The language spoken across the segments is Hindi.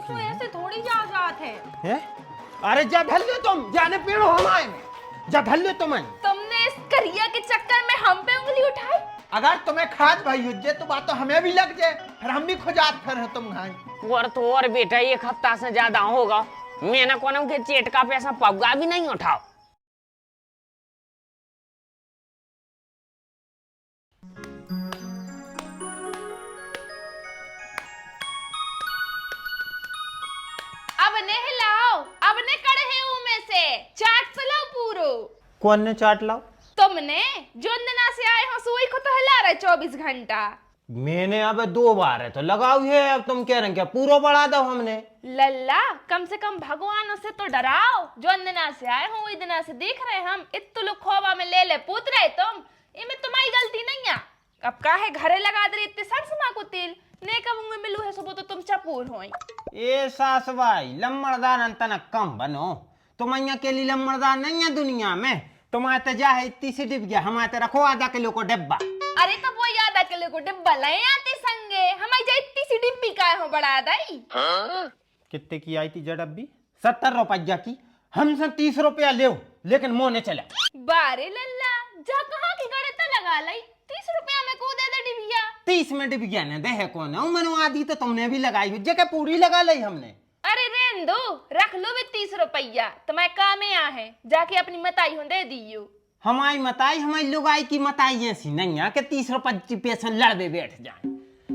तो ऐसे थोड़ी जा जात है? अरे जा धल लो तुम, जाने पेड़ो हमारे में, जा धल लो तुम। तुमने इस करिया के चक्कर में हम पे उंगली उठाई। अगर तुम्हें खाद भाई हुज्जे तो बात तो हमें भी लग जाए, फिर हम भी खुजात फिर है तुम खाए। और बेटा 1 हफ्ता से ज्यादा होगा, मैंने कोनों के चेट का पैसा पौगा भी नहीं उठाओ। अब ने हिलाओ, अब ने कड़े में से चाट पलाओ पूरो। कौन ने चाट लाओ? तुमने जो दिना से आए हो सोई को तो हिला रहे 24 घंटा। मैंने अब 2 बार है तो लगाओ है, अब तुम कह रहे क्या पूरा बढ़ा दो हमने? लल्ला कम से कम भगवान से तो डराओ, जो दिना से आए हो वही दिना से देख रहे हम, इतने लोग खोबा में ले ले पूत रहे तुम, इनमें तुम्हारी गलती नहीं है। अब काहे घरे लगा दे इतने सरसमा को तेल ने कब मुंह में मिलू है सुबह तो तुम चपूर होई। ए सास भाई लम्बड़दार अंतना कम बनो, तुम અહીંયા के लिए लम्बड़दार नहीं है दुनिया में। तुम्हारे तो जा है इतनी सी डिब्बिया, हमारे तो रखो आधा किलो को डब्बा। अरे तो वो आधा किलो को डिब्बा ले आते संगे, हमारी जा इतनी सी डिब्बी का हो बड़ा दाई। कितने की आई थी जा डब्बी? 70 रुपया की। हमसे 30 रुपया ले, लेकिन मोने चला। बारे लल्ला जा कहाँ की गड़े तो लगा लाई, 30 रुपया में को दे दे डिबिया। 30 में डिबिया ने दे है कौन है? मैंने आधी तो तुमने भी लगाई हुई, जगह पूरी लगा ली हमने। अरे रेन दो, रख लो भी 30 रुपया, तुम्हारे काम में आ है, जाके अपनी मताई हो दे दियो। हमारी मताई हमारी लुगाई की मताई ऐसी नहीं है कि 30 रुपये पैसे लड़बे बैठ जाए।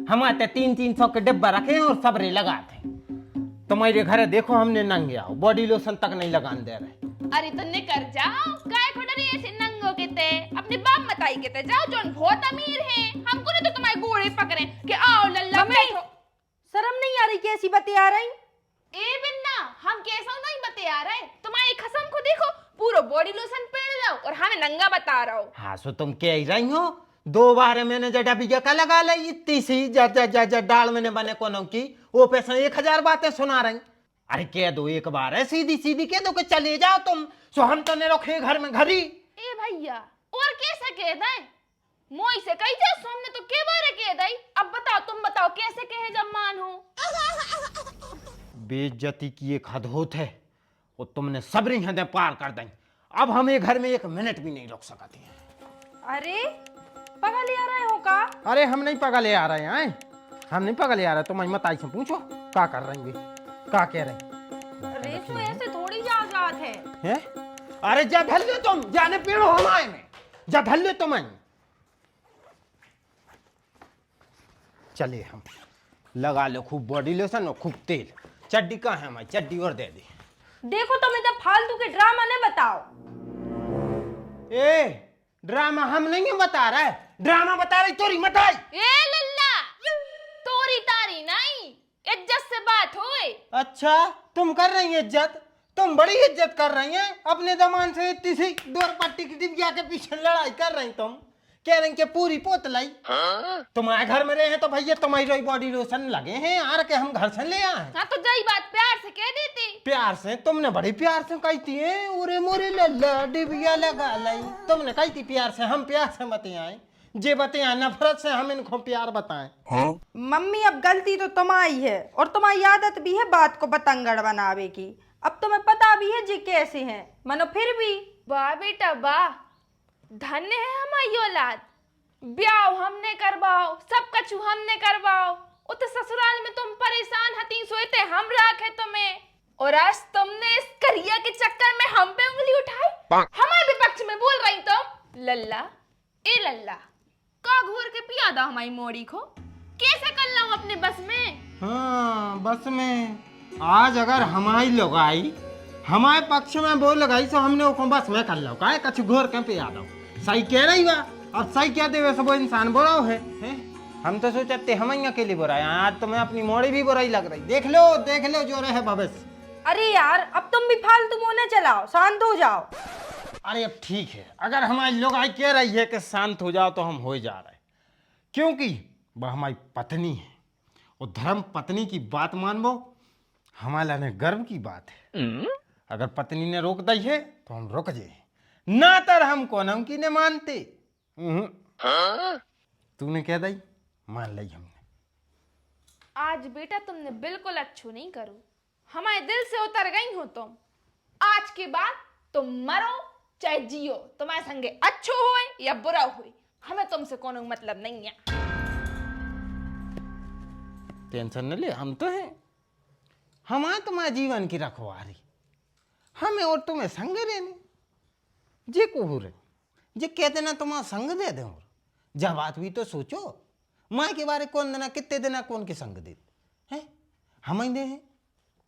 हमारे 300 के डब्बा रखे हैं और सबरे लगाते हैं। तुम्हारे घर देखो हमने नंगे आओ, बॉडी लोशन तक नहीं लगाने दे रहे। अरे तो निकर जाओ, काय खोडरी ऐसे नंगो के ते, अपने बाप मताई के ते जाओ, जोन बहुत अमीर है, हमको नहीं तो तुम्हारे घोड़े पकड़े कि आओ लल्ला बैठो। शर्म नहीं आ रही? कैसी बातें आ रही? ए बिन्ना, हम कैसा नहीं बते आ रहे, तुम्हारी खसम को देखो, पूरा बॉडी लोशन पहन लो और हमें नंगा बता रहा हो। हाँ सो तुम कह रही हो, 2 बार मैंने जटा बिजा का लगा ली, इतनी सी जा डाल मैंने बने कोनों की, वो पैसा 1000 बातें सुना रही। अरे कह दो एक बार है, सीधी सीधी कह दो कि चले जाओ तुम, सो हम तो नहीं रखे घर में घरी। ए भैया और कैसे कह दे, मोई से कही जा सामने तो के बारे कह दई, अब बताओ तुम बताओ कैसे कहे जब मान हो। बेइज्जती की एक हद होत है, और तुमने सबरी हदें पार कर दी। अब हमें घर में 1 मिनट भी नहीं रुक सकती हैं। अरे पगल ले आ रहे हो का? अरे हम नहीं पगले आ रहे हैं, हम नहीं पगले आ रहे। तुम्हारी मताई से पूछो क्या कर रही है, क्या कह रहे अरे तो ऐसे थोड़ी जा जात है? अरे जा धल लो तुम, जाने पेड़ो हमारे में, जा धल लो तुम। चलिए हम लगा लो खूब बॉडी लोशन और खूब तेल। चड्डी कहाँ है हमारी? चड्डी और दे दी। देखो तुम्हें जब फालतू के ड्रामा ने बताओ। ए ड्रामा हम नहीं बता रहे, ड्रामा बता रही तोरी मताई। ए लल्ला तोरी तारी नहीं, इज्जत से बात होए। अच्छा तुम कर रही है इज्जत, तुम बड़ी इज्जत कर रही हैं अपने जमान से। इतनी सी दौर पट्टी की डिबिया के पीछे लड़ाई कर रही तुम, कह रही कि पूरी पोत लाई। तुम्हारे घर में रहे हैं तो भैया तुम्हारी बॉडी लोशन लगे हैं यार, के हम घर से ले आए। हाँ तो जई बात प्यार से कह देती। प्यार से? तुमने बड़ी प्यार से कही थी, उरे मोरे लल्ला डिबिया लगा लाई, तुमने कही थी प्यार से। हम प्यार से बताए, जे बताए नफरत से हम इनको प्यार बताएं। मम्मी अब गलती तो तुम्हारी है, और तुम्हारी आदत भी है बात को बतंगड़ बनावे की। अब तुम्हें पता भी है जी कैसे हैं, मनो फिर भी। वाह बेटा वाह, धन्य है हमारी औलाद, ब्याह हमने करवाओ, सब कछु हमने करवाओ, उत ससुराल में तुम परेशान हती सोते हम राखे तुम्हें, और आज तुमने इस करिया के चक्कर में हम पे उंगली उठाई, हमारे विपक्ष में बोल रही तुम। लल्ला ए लल्ला का घूर के पिया दो हमारी मोड़ी को, कैसे कर लाऊं अपने बस में? हाँ बस में। आज अगर हमारी लोग आई हमारे पक्ष में बोल गई तो हमने वो बस में कर लो, का कछु घोर के पिया दो। सही कह रही बा, अब सही क्या देवे सब इंसान बुरा है, हम तो सोचते हम अकेले बुरा है, आज तुम्हें अपनी मोड़ी भी बुराई लग रही। देख लो जो रहे भविष्य। अरे यार अब तुम भी फालतू मोने चलाओ, शांत हो जाओ। अरे अब ठीक है, अगर हमारी लोग आई कह रही है कि शांत हो जाओ तो हम हो जा रहे, क्योंकि वह हमारी पत्नी है, और धर्म पत्नी की बात मानबो हमारे लिए गर्व की बात है। अगर पत्नी ने रोक दी है तो हम रुक जाए, ना तर हम कोनम की ने मानते। तूने कह दी मान ली हमने। आज बेटा तुमने बिल्कुल अच्छू नहीं करो, हमारे दिल से उतर गई हो तुम। आज के बाद तुम मरो चाहे जियो, तुम्हारे संगे अच्छो होए या बुरा होए, हमें तुमसे कोनो मतलब नहीं है। टेंशन न ले, हम तो हैं। हमारे तुम्हारे जीवन की रखवारी, हमें और तुम्हें संग देने जे को हो रहे जे कहते ना तुम्हारा संग दे दे। और जब बात हुई तो सोचो, माँ के बारे कौन देना, कितने देना, कौन के संग दे हैं? हम ही दे हैं,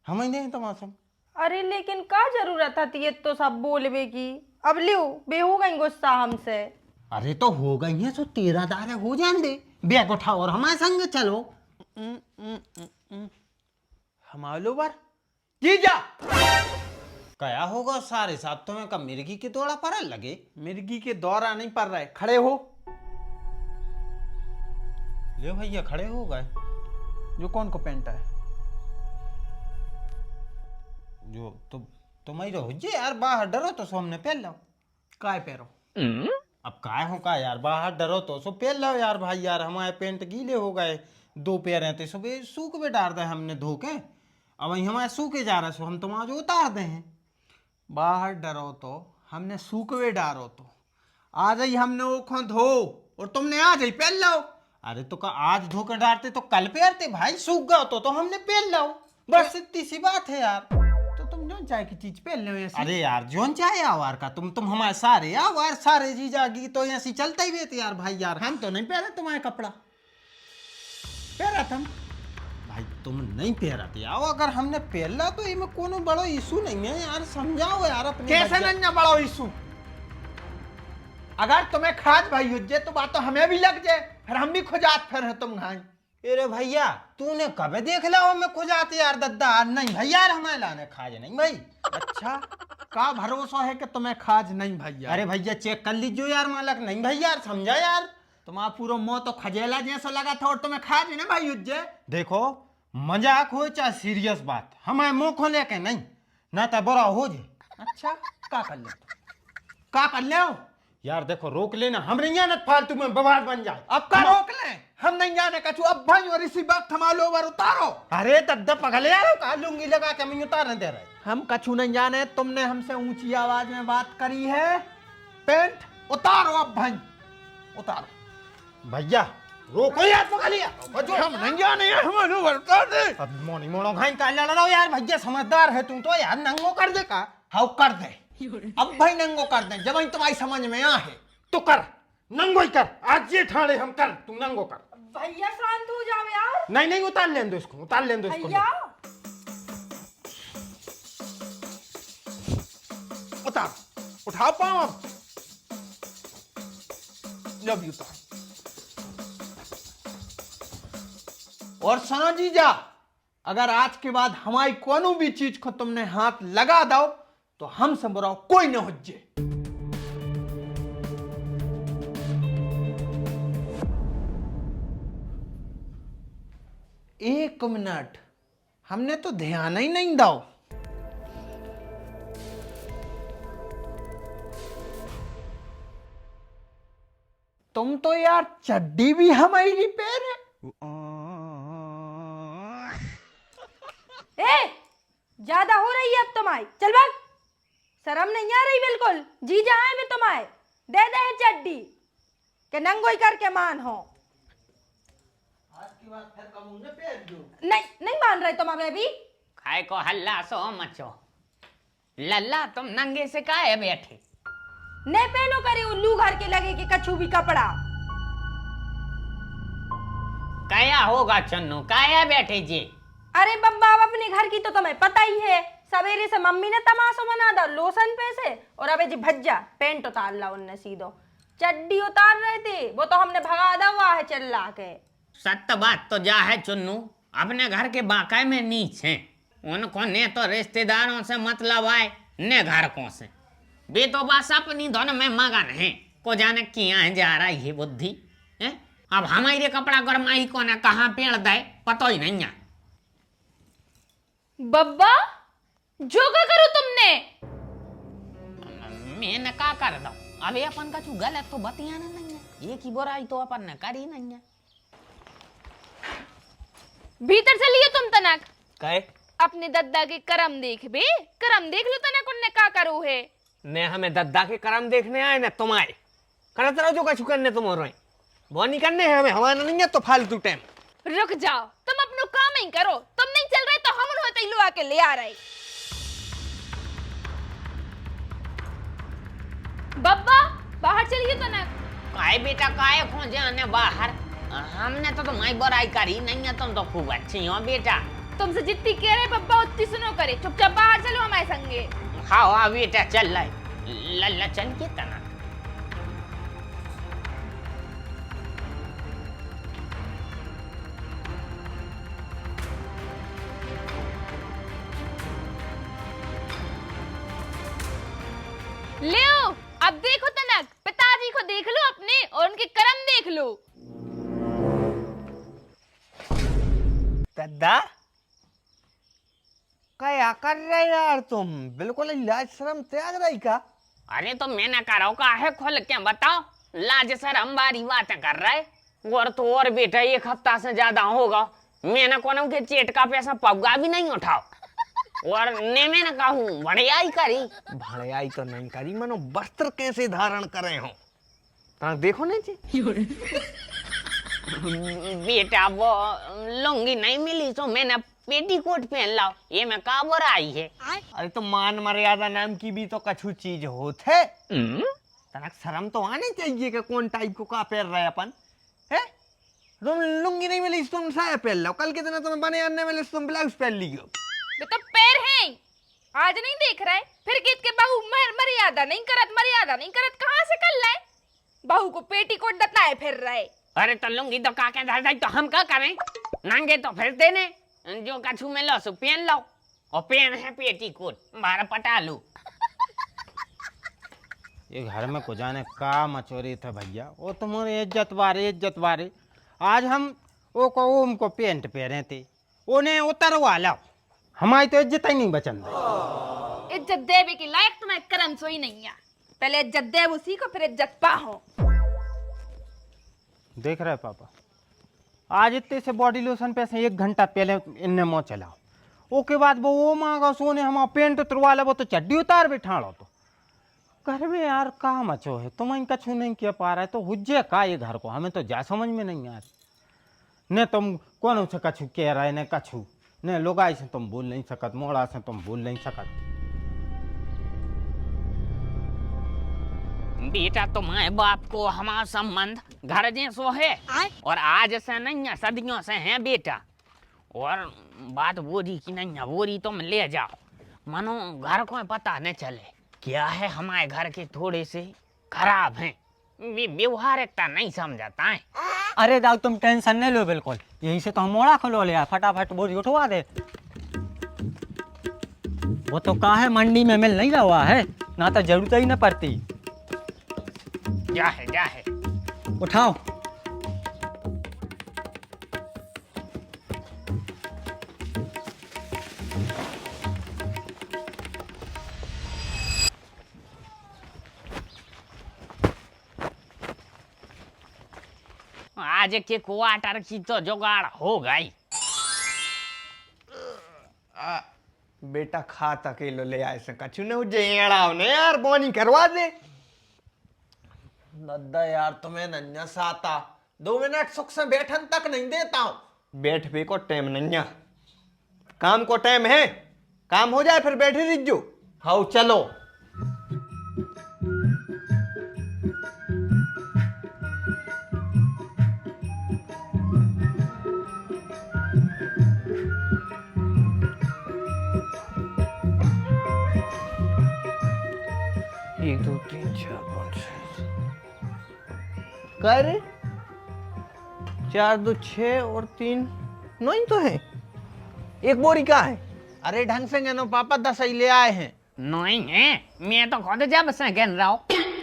हम ही दे हैं तुम्हारा संग। अरे लेकिन का जरूरत थी ये तो सब बोलबे की? अब लियो बे हो गई गुस्सा हमसे। अरे तो हो गई है तो तेरा दारे हो जान दे, बैग उठाओ और हमारे संग चलो। हमारो बार जीजा क्या होगा सारे साहब, तुम्हें कब मिर्गी के दौड़ा पर लगे? मिर्गी के दौरा नहीं पड़ रहा है, खड़े हो। ले भैया खड़े हो गए। जो कौन को पेंट है? जो तुम ही रहो जे यार, बाहर डरो तो सो हमने पहन लो। काय पैरो अब काय हो का यार, बाहर डरो तो सो पहन लो यार। भाई यार हमारे पेंट गीले हो गए, 2 पैर हैं तो सुबह सूख में डाल दे हमने धो के, अब वही हमारे सूखे जा रहे सो हम तुम्हारा जो उतार दे हैं। बाहर डरो तो हमने सूखवे डारो तो आज ही हमने वो खो धो और तुमने आज ही पहन लो। अरे तो का आज धो के डालते तो कल पहनते भाई, सूख गया तो हमने पहन लो, बस इतनी सी बात है यार। तो तुम जो चाहे की चीज पहन लो ऐसे। अरे यार जोन चाहे आवार का, तुम हमारे सारे आवार सारे जी जागी तो ऐसी चलता ही रहते यार। भाई यार हम तो नहीं पहने तुम्हारे कपड़ा, पहना तुम भाई, तुम नहीं पहराते आओ। अगर हमने पहला तो इनमें कोनो बड़ो इशू नहीं है यार, समझाओ यार अपने कैसे बच्चे। नहीं बड़ो इशू? अगर तुम्हें खाज भाई हो जाए तो बात तो हमें भी लग जाए, फिर हम भी खुजात फिर है तुम घाई। अरे भैया तूने कब देख ला हो मैं खुजाते यार दद्दा? नहीं भैया यार हमारे लाने खाज नहीं भाई। अच्छा का भरोसा है कि तुम्हें खाज नहीं भैया? अरे भैया चेक कर लीजिए यार मालक, नहीं भैया यार समझा यार। तुम्हारा पूरा मुंह तो खजेला जैसा लगा था और तुम्हें खाज ना भाई उज्जे। देखो मजाक हो चाहे सीरियस बात, हमारे मुंह खोले के नहीं ना तो बुरा हो जाए। अच्छा का कर ले, का कर ले यार देखो रोक लेना, हम नहीं जाना फालतू में बवाल बन जाए। अब का रोक ले, हम नहीं जाने कछु। अब भाई और इसी वक्त हमारे ओवर उतारो। अरे दद्दा पगले यार, का लुंगी लगा के मैं उतारने दे रहे। हम कछु नहीं जाने, तुमने हमसे ऊंची आवाज में बात करी है। पेंट उतारो अब भाई, उतारो। भैया रोको यार, पकड़ लिया। हम नहीं जाने यार, हमारे ओवर उतार दे। अब मोनी मोनो खाई का लड़ रहा हो यार। भैया समझदार है तू तो यार, नंगो कर दे का। हाँ कर दे, अब भाई नंगो कर दे, जब तुम्हारी समझ में आ है तो कर, नंगो ही कर, आज ये ठाणे हम कर, तू नंगो कर। भैया शांत हो जाओ यार। नहीं नहीं उतार लें दो इसको, उतार लें दो इसको। भैया उतार, उठाओ पाओ अब, जब उतार। और सुनो जीजा, अगर आज के बाद हमारी कोनो भी चीज को तुमने हाथ लगा दो तो हमसे बुरा कोई न हो जाए। 1 मिनट, हमने तो ध्यान ही नहीं दो। तुम तो यार चड्डी भी हमारी रिपेयर है। ए ज्यादा हो रही है अब तुम्हारी, चल भाग। शर्म नहीं आ रही बिल्कुल? जी जाए में तुम्हारे दे दे है चड्डी के नंगोई करके मान हो। आज की बात फिर कम ने पहन दो। नहीं नहीं मान रहे तुम हमें भी। खाए को हल्ला सो मचो। लल्ला तुम नंगे से काहे बैठे? ने पहनो करे उल्लू घर के लगे कि कछु भी कपड़ा। काया होगा चन्नू, काया बैठे जी? अरे बब्बा अब अपने घर की तो तुम्हें पता ही है, सवेरे से मम्मी ने तमाशा बना दा लोशन पे से, और अबे जी भज्जा पेंट उतार ला उनने सीधो। चड्डी उतार रहे थे वो तो हमने भगा दा हुआ है चिल्ला के। सत्य बात तो जा है चुन्नू, अपने घर के बाकाय में नीच हैं। उनको ने तो रिश्तेदारों से मतलब आए ने घर को से, वे तो बस अपनी धुन में मगन है। को जाने किया जा रहा है बुद्धि है? अब हमारे कपड़ा गरमाई को ने कहाँ पेड़ दे पता ही नहीं है। बब्बा जो क्या करो तुमने? मैंने का कर दो, अबे अपन का चू गलत तो बतियाना नहीं है, एक ही बुराई तो अपन ने करी नहीं है। भीतर चलिए तुम तनक। कहे अपने दद्दा के करम देख बे, करम देख लो तनक उनने का करो है। ने हमें दद्दा के करम देखने आए ना तुम आए करत रहो जो कछु करने तुम हो रहे वो नहीं करने है हमें, हमारा नहीं है तो फालतू टाइम। रुक जाओ, तुम अपनो काम ही करो। तुम नहीं चल रहे तो हम उन्हें लो आके ले आ रहे। बब्बा बाहर चलिए तनक। काय बेटा काय खोजे आने बाहर, हमने तो तुम्हारी बुराई करी नहीं है, तुम तो खूब अच्छी हो बेटा। तुमसे जितनी कह रहे बब्बा उतनी सुनो करे, चुपचाप बाहर चलो हमारे संगे। हाँ हाँ बेटा चल रहे, लल्ला चल के तना। ले अब देखो तनक, पिताजी को देख लो अपने और उनके कर्म देख लो। दद्दा क्या कर रहे यार तुम, बिल्कुल लाज शर्म त्याग रही का? अरे तो मैंने करो का है खोल के बताओ, लाज शर्म बारी बातें कर रहे। और तो और बेटा एक हफ्ता से ज्यादा होगा मैंने कोनो के चेट का पैसा पौगा भी नहीं उठाओ, और ने मैंने कहूँ बढ़ियाई करी। भड़ाई तो नहीं करी, मनो वस्त्र कैसे धारण करे हो ता देखो नहीं जी। बेटा वो लुंगी नहीं मिली तो मैंने पेटीकोट पहन लाओ, ये मैं का बुराई है। अरे तो मान मर्यादा नाम की भी तो कछु चीज होत है, तनक शर्म तो आनी चाहिए कि कौन टाइप को का पहन रहे अपन है। तुम लुंगी नहीं मिली तुम साया पहन लो, कल के दिन तुम्हें बने आने वाले तुम ब्लाउज पहन लियो। ये तो पैर हैं, आज नहीं देख रहे फिर गीत के बहू मर्यादा नहीं करत कहाँ से कर लाए। बहू को पेटीकोट दताए फिर रहे। अरे तो लुंगी तो काके धर तो हम क्या करें, नंगे तो फिरते ने, जो कछु में लो सो पहन लो, और पहन है पेटीकोट बारह पटा लो। ये घर में को जाने का मचोरी था भैया, वो तुम्हारे इज्जत वारे। आज हम वो को ओम को पेंट पहने थे, उन्हें उतरवा लो, हमारी तो इज्जत ही नहीं बचन दे। इज्जत देवे की लायक तुम्हें कर्म सोई नहीं है, पहले इज्जत दे उसी को फिर इज्जत पाहो। देख रहे पापा, आज इतने से बॉडी लोशन पे से 1 घंटा पहले इनने मुँह चलाओ, ओके बाद वो मांगा सोने हम पेंट उतरवा ले, वो तो चड्डी उतार बिठाड़ो। तो घर में यार का मचो है, तुम कछु नहीं किया पा रहा है तो हुज्जे का ये घर को, हमें तो जा समझ में नहीं आ रही। न तुम कौन से कछु कह रहे न कछु, न लोगाई से तुम बोल नहीं सकत, मोड़ा से तुम बोल नहीं सकत। बेटा तुम्हारे बाप को हमारा संबंध घर जैसो है, और आज से नहीं है सदियों से है बेटा। और बात बोरी की नहीं है, बोरी तुम ले जाओ, मानो घर को पता न चले। क्या है हमारे घर के थोड़े से खराब हैं, व्यवहारिकता नहीं समझता है। अरे दाऊ तुम टेंशन नहीं लो बिल्कुल, यही से तो हम मोड़ा खोलो ले फटाफट बोरी उठवा दे। वो तो कहा है मंडी में मिल नहीं रहा है, ना तो जरूरत ही न पड़ती। जा है उठाओ। आज के क्वार्टर की तो जुगाड़ हो गई। बेटा खात अकेलो ले आए से कछु न जेड़ाओ ने यार, बोनी करवा दे। दद्दा यार तुम्हें नन्या साता 2 मिनट सुख से बैठन तक नहीं देता हूँ। बैठ भी को टाइम नहीं है, काम को टाइम है, काम हो जाए फिर बैठे रहिजो। हाँ चलो। एक 2 3 4 5 कर 4 2 6 और 3 9 ही तो है। एक बोरी का है। अरे ढंग से गनो पापा 10 ही ले आए हैं। नहीं है, मैं तो खुद जब से गिन रहा हूँ।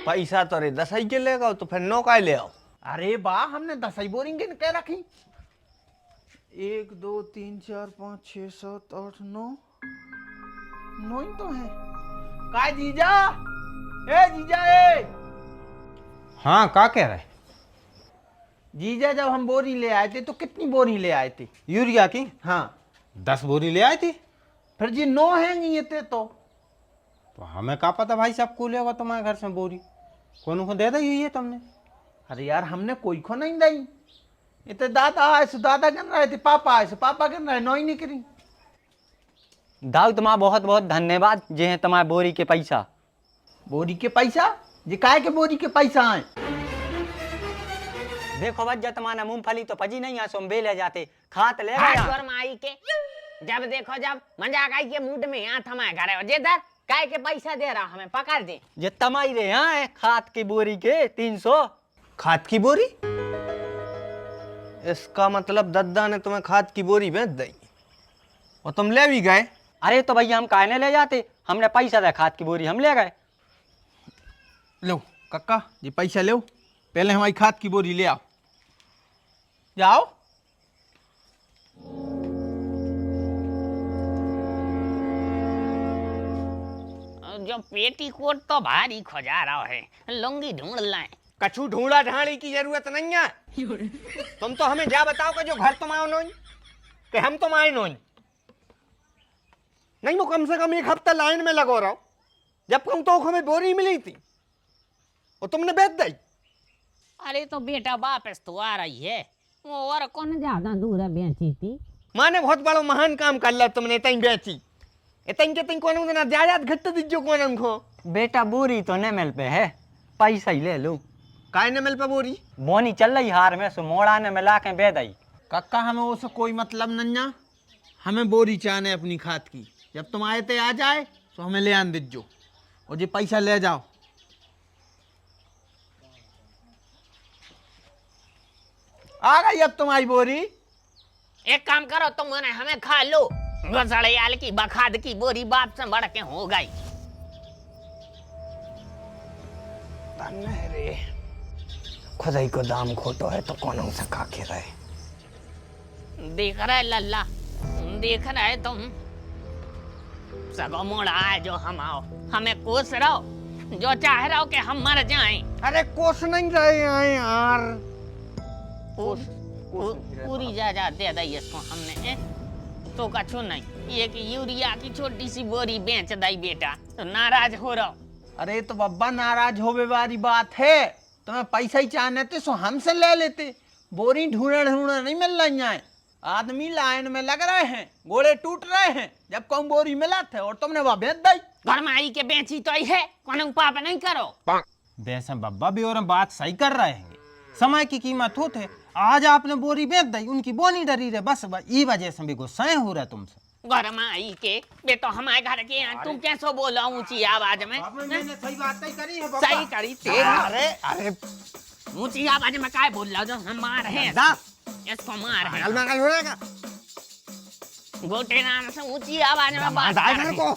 पैसा तो अरे 10 ही के लेगा तो फिर 9 का ले आओ। अरे बा हमने 10 ही बोरी गिन के रखी। 1 2 3 4 5 6 7 8 9 9 ही तो है। का जीजा, ए जीजा ए। हाँ का कह रहे? जीजा जब हम बोरी ले आए थे तो कितनी बोरी ले आए थे? यूरिया की हाँ 10 बोरी ले आई थी। फिर जी 9 हैं थे तो हमें क्या पता भाई साहब को लेगा तुम्हारे घर से बोरी, कौन को दे दी हुई है तुमने? अरे यार हमने कोई को नहीं दी। ये तो दादा आए से दादा कर रहे थे, पापा आए से पापा कर रहे, नौ ही नहीं करी। दाऊ तुम्हारा बहुत बहुत धन्यवाद, जे हैं तुम्हारे बोरी के पैसा। बोरी के पैसा? ये काहे के बोरी के पैसा आए? देखो भज्जा तुम्हारा मूंगफली तो पजी नहीं है, सोम ले जाते खात ले हाथ गया। पर माई के जब देखो जब मजाक आई के मूड में यहाँ थमाए घर है जेदर काय के पैसा दे रहा हमें पकड़ दे। ये तमाई रे यहाँ खात की बोरी के 300। खाद की बोरी? इसका मतलब दद्दा ने तुम्हें खाद की बोरी बेच दी और तुम ले भी गए? अरे तो भैया हम काहे ले जाते, हमने पैसा दिया खात की बोरी हम ले गए। लो कक्का ये पैसा लो, पहले हमारी खाद की बोरी ले आओ। जाओ। जो पेटीकोट तो भारी खोजा रहा है, लुंगी ढूंढ लाए। कछु ढूंढा ढाड़ी की जरूरत नहीं है। तुम तो हमें जा बताओ कि जो घर तुम आओ नोई कि हम तुम आए नोई। नहीं वो कम से कम 1 हफ्ता लाइन में लगो रहो, जब कहूं तो हमें बोरी मिली थी और तुमने बेच दी। अरे तो बेटा वापस तो आ रही है, वो और कौन ज्यादा दूर है बेची थी। माँ ने बहुत बड़ा महान काम कर लिया तुमने, इतनी बेची इतनी के तुम कौन ना जायदाद घट दीजो कौन उनको। बेटा बोरी तो न मिल पे है, पैसा ही ले लो। काय ने मिल पे बोरी? बोनी चल रही हार में सो मोड़ा ने मिला के बे दई। कक्का हमें उससे कोई मतलब नहीं है, हमें बोरी चाहने अपनी खाद की। जब तुम आए थे आ जाए तो हमें ले आन दीजो और ये पैसा ले जाओ। आ गई अब तुम्हारी बोरी। एक काम करो तुम हमें खा लो, गसड़ियाल की बखाद की बोरी बाप से बढ़ के हो गई। रे खुदाई को दाम खोटो है तो कौन सा काके रहे। देख रहे लल्ला, देख रहे तुम सगो मोड़ा है जो हम आओ, हमें कोस रहो, जो चाह रहो कि हम मर जाएं। अरे कोस नहीं रहे हैं यार। पूरी जायदाद दे दी इसको हमने तो कछु नहीं, एक यूरिया की छोटी सी बोरी बेच दी बेटा तो नाराज हो रहा। अरे तो बब्बा नाराज होवे वाली बात है, तुम्हें पैसा ही चाहने थे सो हमसे ले लेते। बोरी ढूंढे ढूंढे नहीं मिल रही है, आदमी लाइन में लग रहे हैं, घोड़े टूट रहे हैं, जब कौन बोरी मिला थे और तुमने वह बेच दी। घर में आई के बेची तो ही है, कौन पाप नहीं करो। वैसे बब्बा भी और बात सही कर रहे हैं, समय की कीमत होते। आज आपने बोरी बेच दी, उनकी बोनी डरी रहे, बस ये वजह से भी गुस्सा हो रहा है तुमसे। घर में आई के बे तो हमारे घर के यहाँ तुम कैसे बोला ऊंची आवाज में? मैंने सही बात नहीं करी है सही करी तेरी। अरे अरे ऊंची आवाज में काय बोल रहा जो हम मार हैं, दा इसको मार है। कल में कल हो जाएगा। गोटे नाम से ऊंची आवाज में बात दाई कर मेरे रहे। को